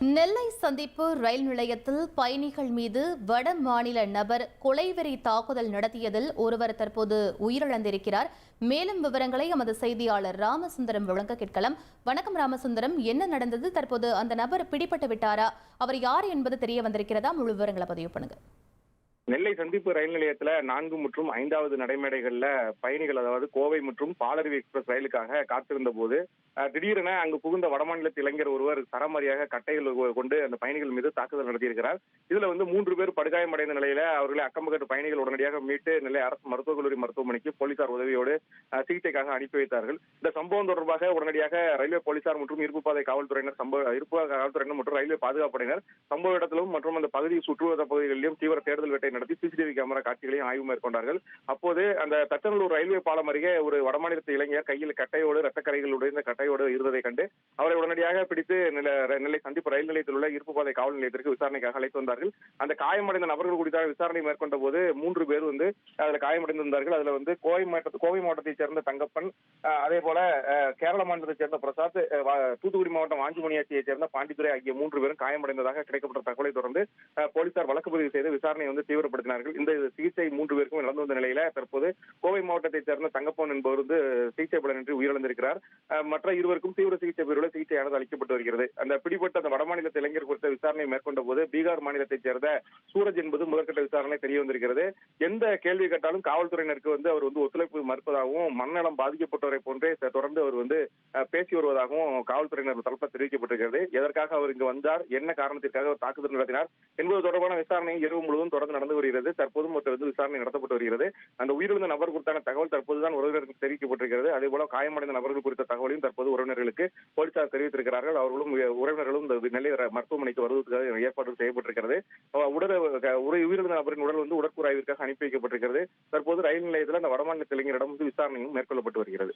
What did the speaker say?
நெல்லை சந்திப்பு ரயில் நிலையத்தில் பயணிகள் மீது வட மாநில நபர் கொலைவெறி தாக்குதல் நடத்தியதில் ஒருவர் தற்போது உயிரிழந்திருக்கிறார். மேலும் விவரங்களை எமது செய்தியாளர் ராமசுந்தரம் வழங்க கேட்கலாம். வணக்கம் ராமசுந்தரம், என்ன நடந்தது? தற்போது அந்த நபர் பிடிபட்டு விட்டாரா? அவர் யார் என்பது தெரிய வந்திருக்கிறதா? முழு விவரங்களை பதிவு பண்ணுங்க. நெல்லை சந்திப்பு ரயில் நிலையத்துல 4 மற்றும் 5வது நடைமேடைகள்ல பயணிகள், அதாவது கோவை மற்றும் பாலருவி எக்ஸ்பிரஸ் ரயிலுக்காக காத்திருந்த போது திடீரென அங்கு புகுந்த வடமாநிலத்து இளைஞர் ஒருவர் சரமாரியாக கட்டைகள் கொண்டு அந்த பயணிகள் மீது தாக்குதல் நடத்தியிருக்கிறார். இதுல 3 பேர் படுகாயமடைந்த நிலையில அவர்களை அக்கம்பக்கத்து பயணிகள் உடனடியாக மீட்டு நெல்லை அரசு மருத்துவக் கல்லூரி மருத்துவமனைக்கு போலீசார் உதவியோடு சிகிச்சைக்காக அனுப்பி வைத்தார்கள். இந்த சம்பவம் தொடர்பாக உடனடியாக ரயில்வே போலீசார் மற்றும் இருப்பு பாதை காவல்துறையினர் மற்றும் ரயில்வே பாதுகாப்படையினர் சம்பவ இடத்திலும் மற்றும் அந்த பகுதியை சுற்றுவட்ட பகுதிகளிலும் தீவிர தேடுதல் வேட்டை நடத்தி சிசிடிவி கேமரா காட்சிகளையும் ஆய்வு மேற்கொண்டார்கள். அப்போது அந்த தச்சநல்லூர் ரயில்வே பாலம் அருகே ஒரு வடமாநிலத்து இளைஞர் கையில் கட்டையோடு ரத்தக்கரைகள் உடைந்த கட்டையோடு இருந்ததை கண்டு அவரை உடனடியாக பிடித்து நெல்லை சந்திப்பு ரயில் நிலையத்தில் உள்ள இருப்பு பாதை காவல் நிலையத்திற்கு விசாரணைக்காக அழைத்து வந்தார்கள். அந்த காயமடைந்த நபர்கள் குறித்த விசாரணை மேற்கொண்ட போது 3 பேர் அதுல காயமடைந்திருந்தார்கள். அதுல கோவை மாவட்டத்தைச் சேர்ந்த தங்கப்பன், அதே போல கேரள மாநிலத்தைச் சேர்ந்த பிரசாத், தூத்துக்குடி மாவட்டம் வாஞ்சிமணியாச்சியைச் சேர்ந்த பாண்டித்துறை ஆகிய 3 பேரும் காயமடைந்ததாக கிடைக்கப்பட்ட தகவலை தொடர்ந்து போலீசார் வழக்கு பதிவு செய்து விசாரணை தீவிரப்படுத்தினார்கள். இந்த சிகிச்சை 3 பேருக்கும் நடந்து வந்த நிலையில தற்போது கோவை மாவட்டத்தைச் சேர்ந்த தங்கப்பன் என்பவர் சிகிச்சை பலனின்றி உயிரிழந்திருக்கிறார். மற்ற இருவருக்கும் தீவிர சிகிச்சை பிரிவில் சிகிச்சையானது அளிக்கப்பட்டு வருகிறது. அந்த பிடிபட்ட அந்த வடமாநிலத்து இளைஞர் குறித்த விசாரணை மேற்கொண்ட போது பீகார் மாநிலத்தைச் சேர்ந்த சூரஜ் என்பது முதற்கட்ட விசாரணை தெரிய வந்திருக்கிறது. எந்த கேள்வி கேட்டாலும் காவல்துறையினருக்கு அவர் ஒத்துழைப்பு மறுப்பதாகவும் மனநலம் பாதிக்கப்பட்டவரை போன்றே தொடர்ந்து அவர் பேசி வருவதாகவும் காவல்துறையினர் தரப்பில் தெரிவிக்கப்பட்டிருக்கிறது. எதற்காக அவர் இங்கு வந்தார், என்ன காரணத்திற்காக அவர் தாக்குதல் நடத்தினார் என்பது தொடர்பான விசாரணை இரவு முழுவதும் தொடர்ந்து நடந்து வருகிறது. தற்போதும் விசாரணை நடத்தப்பட்டு வருகிறது. அந்த உயிரிழந்த நபர் குறித்தான தகவல் தற்போதுதான் உறவினர்களுக்கு தெரிவிக்கப்பட்டிருக்கிறது. அதே போல காயமடைந்த நபர்கள் குறித்த தகவலையும் தற்போது உறவினர்களுக்கு போலீசார் தெரிவித்திருக்கிறார்கள். அவர்களும் உறவினர்களும் நெல்லை மருத்துவமனைக்கு வருவதற்காக ஏற்பாடு செய்யப்பட்டிருக்கிறது. உயிரிழந்த நபரின் உடல் உடற்கூறாய்விற்காக அனுப்பி வைக்கப்பட்டிருக்கிறது. தற்போது ரயில் நிலையத்தில் அந்த வடமாநில இளைஞரிடம் விசாரணையும் மேற்கொள்ளப்பட்டு வருகிறது.